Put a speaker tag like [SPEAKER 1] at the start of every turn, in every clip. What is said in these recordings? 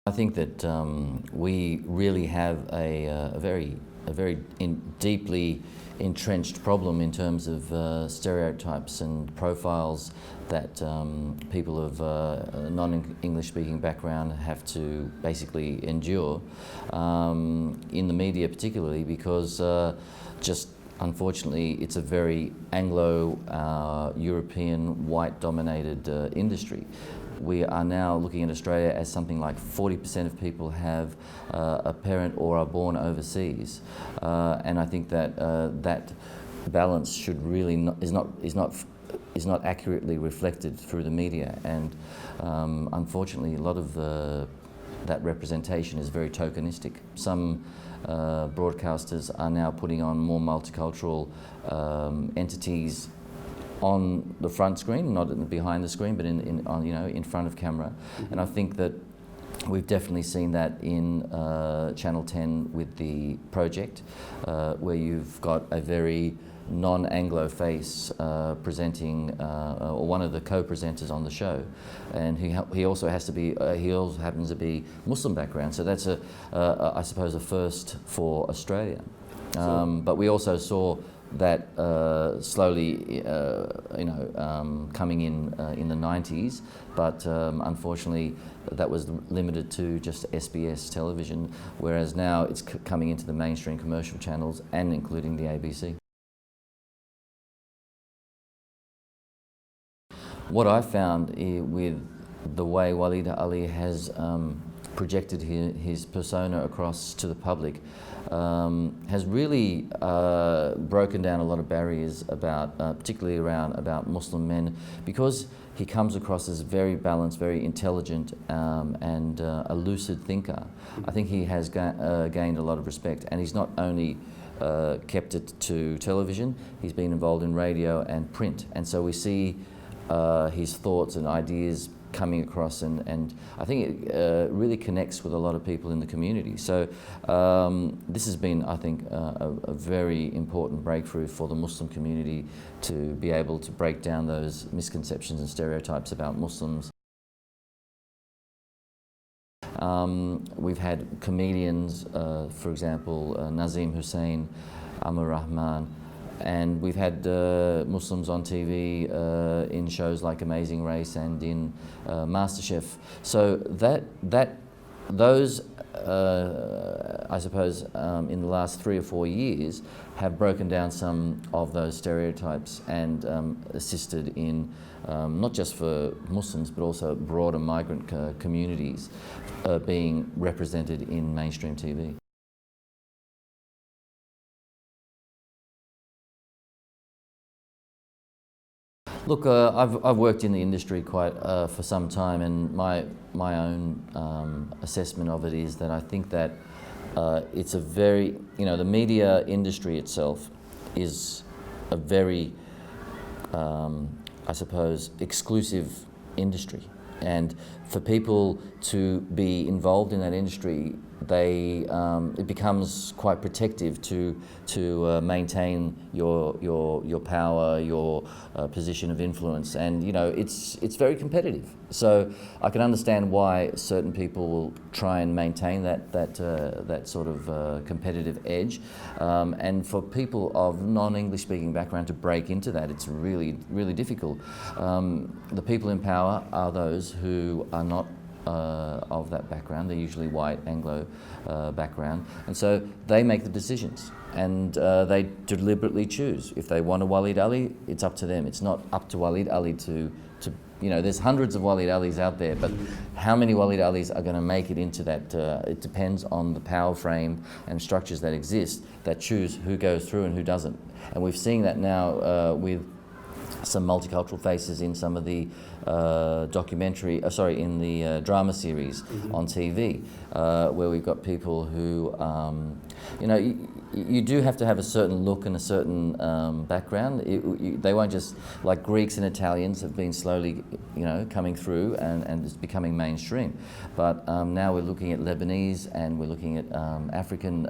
[SPEAKER 1] I think that we really have a very deeply entrenched problem in terms of stereotypes and profiles that people of non-English speaking background have to basically endure in the media, particularly because just unfortunately it's a very Anglo-European white dominated industry. We are now looking at Australia as something like 40% of people have a parent or are born overseas, and I think that that balance should really is not accurately reflected through the media, and unfortunately a lot of that representation is very tokenistic. Some broadcasters are now putting on more multicultural entities on the front screen, not behind the screen, but in front of camera. Mm-hmm. And I think that we've definitely seen that in Channel 10 with the project, where you've got a very non-Anglo face presenting, or one of the co-presenters on the show, and he also has to be he also happens to be Muslim background, so that's I suppose a first for Australia. But we also saw that slowly, coming in the 90s, but unfortunately that was limited to just SBS television, whereas now it's coming into the mainstream commercial channels and including the ABC. What I found with the way Waleed Ali has projected his persona across to the public has really broken down a lot of barriers about, particularly about Muslim men, because he comes across as very balanced, very intelligent, and a lucid thinker. I think he has gained a lot of respect, and he's not only kept it to television, he's been involved in radio and print, and so we see his thoughts and ideas coming across, and I think it really connects with a lot of people in the community. So this has been, I think, a very important breakthrough for the Muslim community to be able to break down those misconceptions and stereotypes about Muslims. We've had comedians, for example, Nazim Hussain, Amar Rahman, and we've had Muslims on TV in shows like Amazing Race and in MasterChef. So those I suppose in the last 3 or 4 years have broken down some of those stereotypes and assisted in not just for Muslims but also broader migrant communities being represented in mainstream TV. Look, I've worked in the industry quite for some time, and my own assessment of it is that I think that it's a very, the media industry itself is a very, I suppose, exclusive industry, and for people to be involved in that industry, it becomes quite protective to maintain your power, your position of influence, and it's very competitive. So I can understand why certain people will try and maintain that sort of competitive edge, and for people of non-English speaking background to break into that, it's really difficult. The people in power are those who are not of that background. They're usually white, Anglo background, and so they make the decisions, and they deliberately choose. If they want a Waleed Ali, it's up to them. It's not up to Waleed Ali to there's hundreds of Waleed Alis out there, but how many Waleed Alis are going to make it into that? It depends on the power frame and structures that exist that choose who goes through and who doesn't. And we've seen that now with some multicultural faces in some of the in the drama series on TV, where we've got people who, you do have to have a certain look and a certain background. They won't just, like Greeks and Italians have been slowly, coming through and it's becoming mainstream. But now we're looking at Lebanese and we're looking at African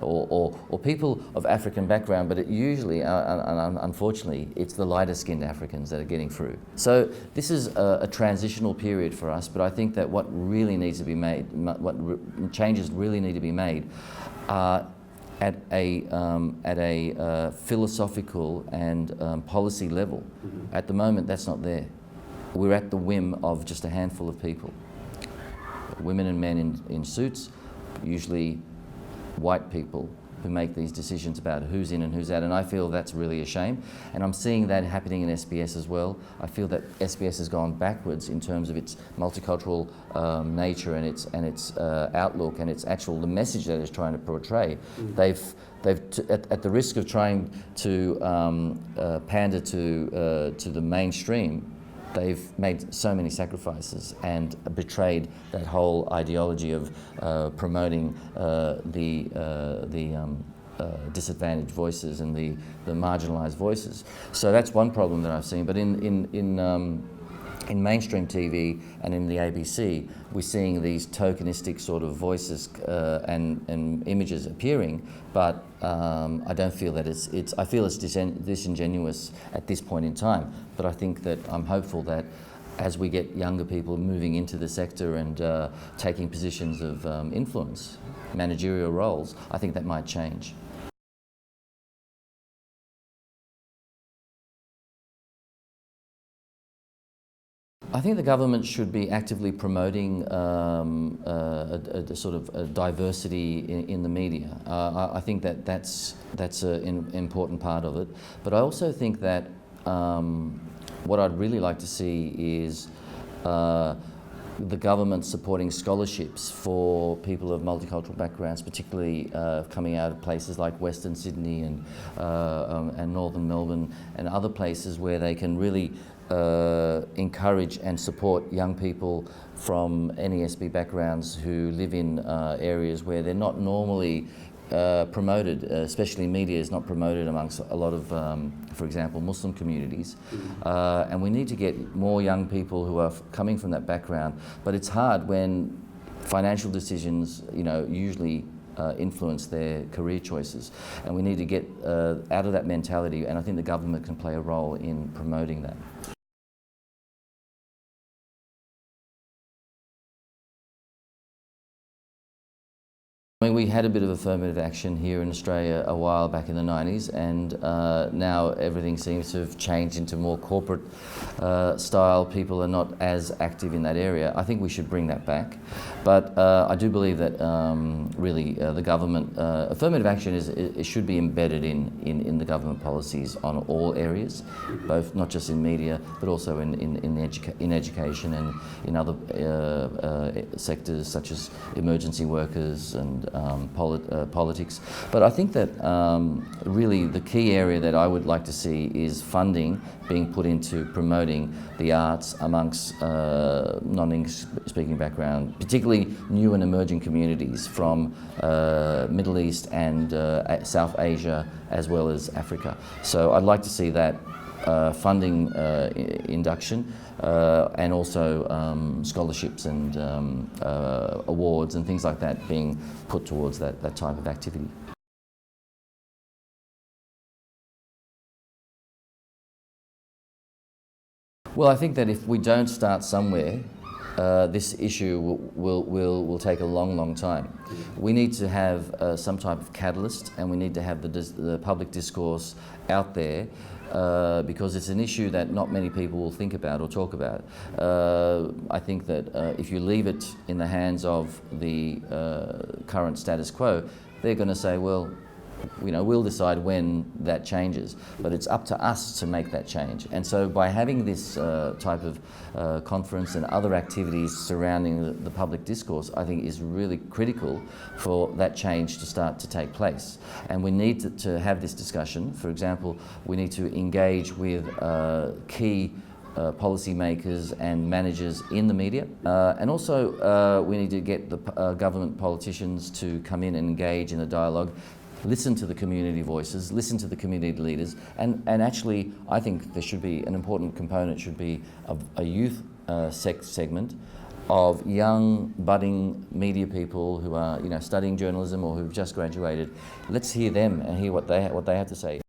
[SPEAKER 1] or people of African background, but it usually, unfortunately, it's the lighter skinned Africans that are getting through. So this is a transitional period for us, but I think that what really needs to be made, changes really need to be made at a philosophical and policy level. Mm-hmm. At the moment, that's not there. We're at the whim of just a handful of people. Women and men in suits, usually white people, who make these decisions about who's in and who's out, and I feel that's really a shame. And I'm seeing that happening in SBS as well. I feel that SBS has gone backwards in terms of its multicultural nature and its outlook and its the message that it's trying to portray. They've at the risk of trying to pander to the mainstream, they've made so many sacrifices and betrayed that whole ideology of promoting the disadvantaged voices and the marginalised voices. So that's one problem that I've seen. But in mainstream TV and in the ABC, we're seeing these tokenistic sort of voices and images appearing, but I don't feel that I feel it's disingenuous at this point in time. But I think that I'm hopeful that as we get younger people moving into the sector and taking positions of influence, managerial roles, I think that might change. I think the government should be actively promoting a sort of a diversity in the media. I think that's an important part of it. But I also think that what I'd really like to see is the government supporting scholarships for people of multicultural backgrounds, particularly coming out of places like Western Sydney and Northern Melbourne and other places where they can really encourage and support young people from NESB backgrounds who live in areas where they're not normally promoted, especially media is not promoted amongst a lot of, for example, Muslim communities. And we need to get more young people who are coming from that background. But it's hard when financial decisions, usually influence their career choices. And we need to get out of that mentality, and I think the government can play a role in promoting that. I mean, we had a bit of affirmative action here in Australia a while back in the 90s, and now everything seems to have changed into more corporate style. People are not as active in that area. I think we should bring that back. But I do believe that really the government, affirmative action it should be embedded in the government policies on all areas, both not just in media, but also in education and in other sectors such as emergency workers and politics. But I think that really the key area that I would like to see is funding being put into promoting the arts amongst non-English speaking background, particularly new and emerging communities from Middle East and South Asia as well as Africa. So I'd like to see that funding induction and also scholarships and awards and things like that being put towards that type of activity. Well, I think that if we don't start somewhere, this issue will take a long time. We need to have some type of catalyst, and we need to have the public discourse out there because it's an issue that not many people will think about or talk about. I think that if you leave it in the hands of the current status quo, they're going to say, well, we'll decide when that changes, but it's up to us to make that change. And so by having this type of conference and other activities surrounding the public discourse, I think is really critical for that change to start to take place. And we need to have this discussion. For example, we need to engage with key policymakers and managers in the media. And also we need to get the government politicians to come in and engage in a dialogue, listen to the community voices, listen to the community leaders, and actually I think there should be an important component, should be a youth segment of young budding media people who are studying journalism or who've just graduated. Let's hear them and hear what they have to say.